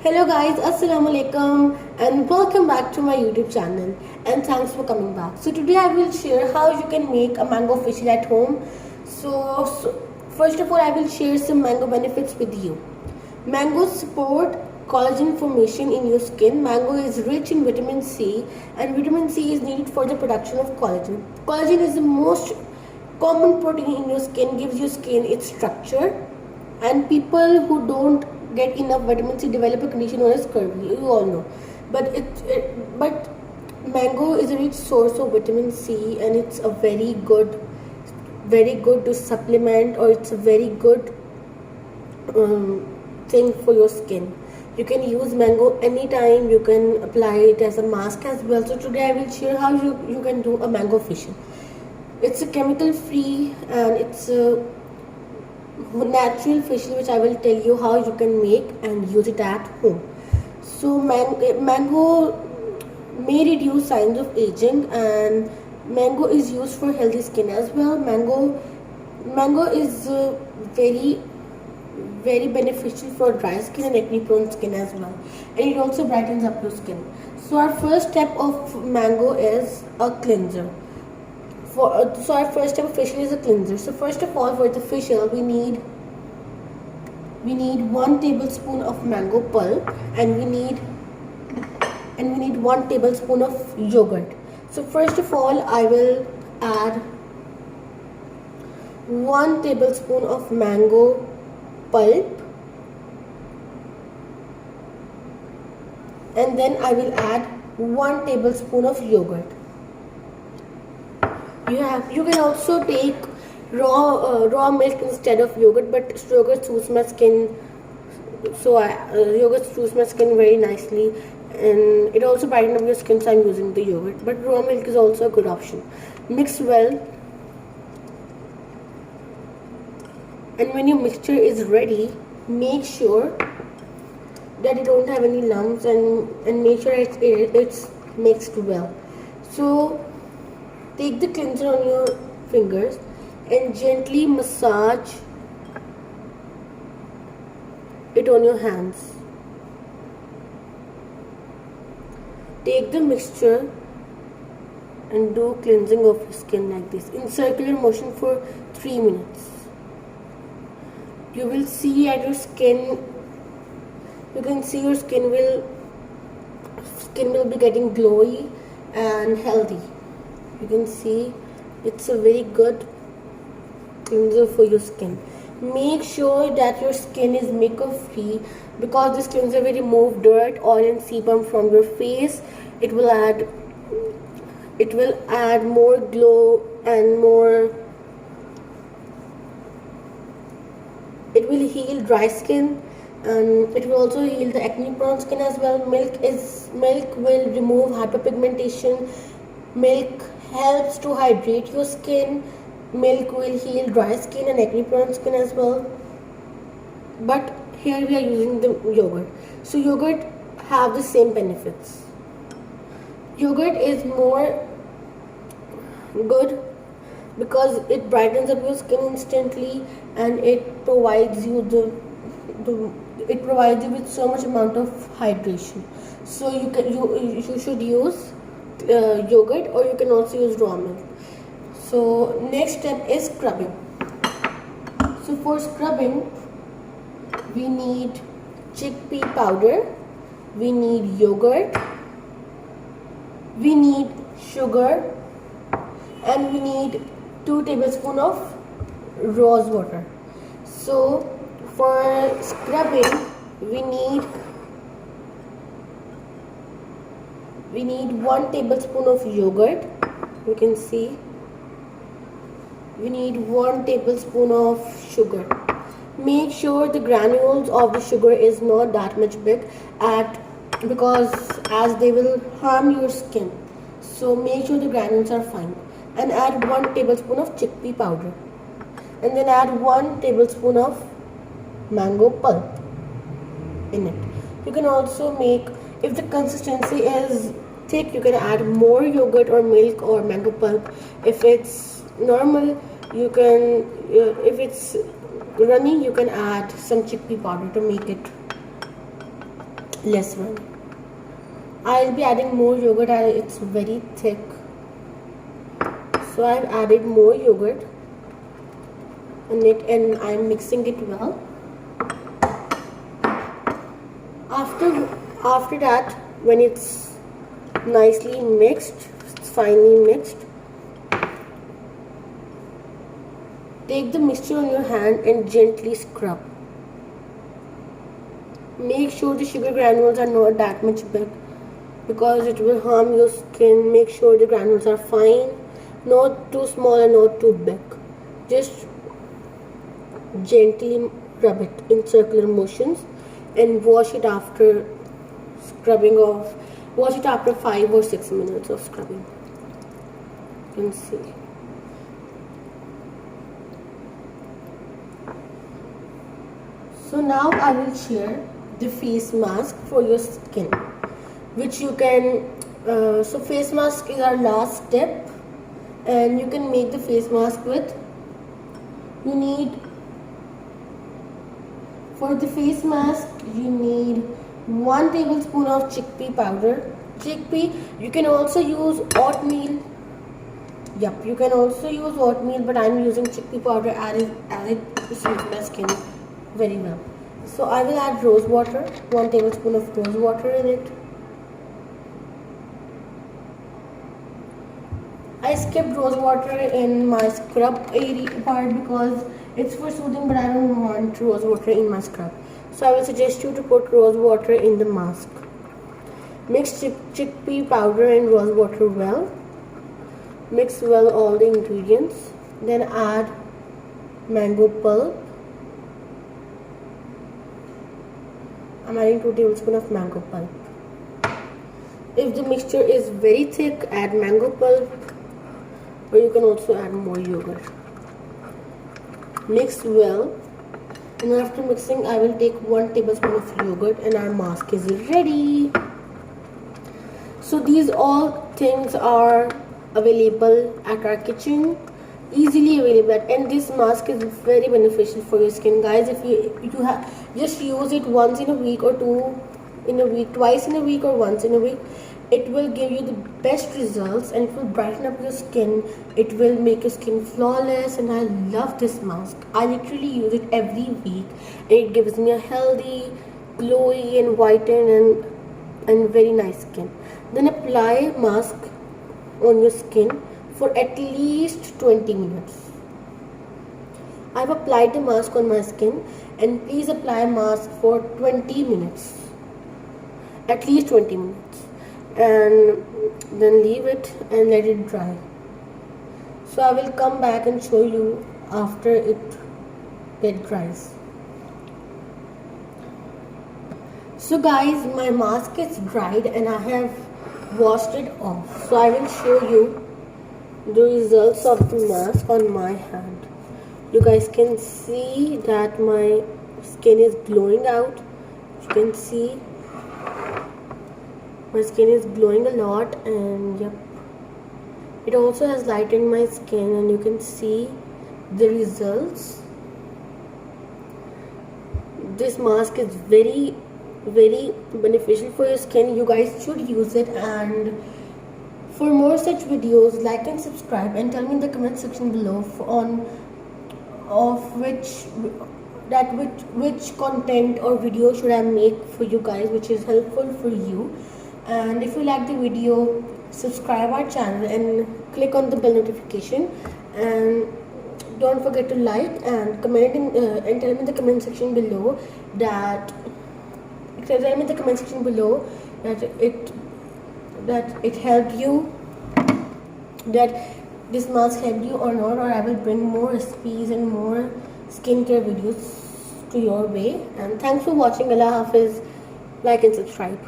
Hello guys, Assalamu alaikum and welcome back to my YouTube channel and thanks for coming back. So today I will share how you can make a mango facial at home. So first of all I will share some mango benefits with you. Mangoes support collagen formation in your skin. Mango is rich in vitamin C and vitamin C is needed for the production of collagen. Collagen is the most common protein in your skin, gives your skin its structure, and people who don't get enough vitamin C develop a condition known as scurvy. You all know, but mango is a rich source of vitamin C, and it's a very good to supplement, or it's a very good thing for your skin. You can use mango anytime. You can apply it as a mask as well. So today I will share how you can do a mango facial. It's a chemical free and it's a natural facial which I will tell you how you can make and use it at home. So mango may reduce signs of aging, and mango is used for healthy skin as well. Mango is very beneficial for dry skin and acne prone skin as well, and it also brightens up your skin. So our first step of mango is a cleanser. So our first step of facial is a cleanser. So first of all, for the facial we need 1 tablespoon of mango pulp, and we need 1 tablespoon of yogurt. So first of all I will add 1 tablespoon of mango pulp, and then I will add 1 tablespoon of yogurt. You can also take raw milk instead of yogurt, but yogurt suits my skin. So yogurt suits my skin very nicely, and it also brightens up your skin. So I'm using the yogurt, but raw milk is also a good option. Mix well, and when your mixture is ready, make sure that you don't have any lumps, and make sure it's mixed well. So take the cleanser on your fingers and gently massage it on your hands. Take the mixture and do cleansing of your skin like this in circular motion for 3 minutes. You will see at your skin, you can see your skin will be getting glowy and healthy. You can see it's a very good cleanser for your skin. Make sure that your skin is makeup free, because this cleanser will remove dirt, oil and sebum from your face. It will add more glow and it will heal dry skin, and it will also heal the acne prone skin as well. Milk will remove hyperpigmentation. Milk helps to hydrate your skin. Milk will heal dry skin and acne prone skin as well. But here we are using the yogurt. So yogurt have the same benefits. Yogurt is more good because it brightens up your skin instantly, and it provides you with so much amount of hydration. So you should use yogurt, or you can also use raw milk. So next step is scrubbing. So for scrubbing we need chickpea powder, we need yogurt, we need sugar, and we need 2 tablespoons of rose water. So for scrubbing we need 1 tablespoon of yogurt. You can see we need 1 tablespoon of sugar. Make sure the granules of the sugar is not that much big, because as they will harm your skin. So make sure the granules are fine, and add 1 tablespoon of chickpea powder, and then add 1 tablespoon of mango pulp in it. You can also make, if the consistency is thick, you can add more yogurt or milk or mango pulp. If it's normal, you can if it's runny, you can add some chickpea powder to make it less one. I'll be adding more yogurt as it's very thick. So I've added more yogurt in it and I'm mixing it well. After that, when it's nicely mixed, it's finely mixed, take the mixture on your hand and gently scrub. Make sure the sugar granules are not that much big because it will harm your skin. Make sure the granules are fine, not too small and not too big. Just gently rub it in circular motions and wash it after scrubbing off. Wash it after 5 or 6 minutes of scrubbing. You can see. So now I will share the face mask for your skin, which you can, so face mask is our last step, and you can make the face mask with, for the face mask you need 1 tablespoon of chickpea powder. Chickpea, you can also use oatmeal. Yep, you can also use oatmeal, but I'm using chickpea powder as it suits my skin very well. So I will add rose water, 1 tablespoon of rose water in it. I skipped rose water in my scrub area part because it's for soothing, but I don't want rose water in my scrub. So I will suggest you to put rose water in the mask. Mix chickpea powder and rose water well. Mix well all the ingredients. Then add mango pulp. I'm adding 2 tablespoons of mango pulp. If the mixture is very thick, add mango pulp, or you can also add more yogurt. Mix well, and after mixing I will take 1 tablespoon of yogurt and our mask is ready. So these all things are available at our kitchen, easily available, and this mask is very beneficial for your skin, guys. If you have, just use it once in a week or twice in a week or once in a week. It will give you the best results and it will brighten up your skin. It will make your skin flawless, and I love this mask. I literally use it every week and it gives me a healthy, glowy and whitened and very nice skin. Then apply mask on your skin for at least 20 minutes. I've applied the mask on my skin, and please apply mask for 20 minutes. At least 20 minutes. And then leave it and let it dry. So I will come back and show you after it dries. So guys, my mask is dried and I have washed it off. So I will show you the results of the mask on my hand. You guys can see that my skin is glowing out. You can see my skin is glowing a lot, and yep, it also has lightened my skin, and you can see the results. This mask is very beneficial for your skin. You guys should use it, and for more such videos, like and subscribe, and tell me in the comment section below which content or video should I make for you guys, which is helpful for you. And if you like the video, subscribe our channel and click on the bell notification, and don't forget to like and comment and tell me in the comment section below that it helped you, that this mask helped you or not, or I will bring more recipes and more skincare videos to your way. And thanks for watching. Allah Hafiz. Like and subscribe.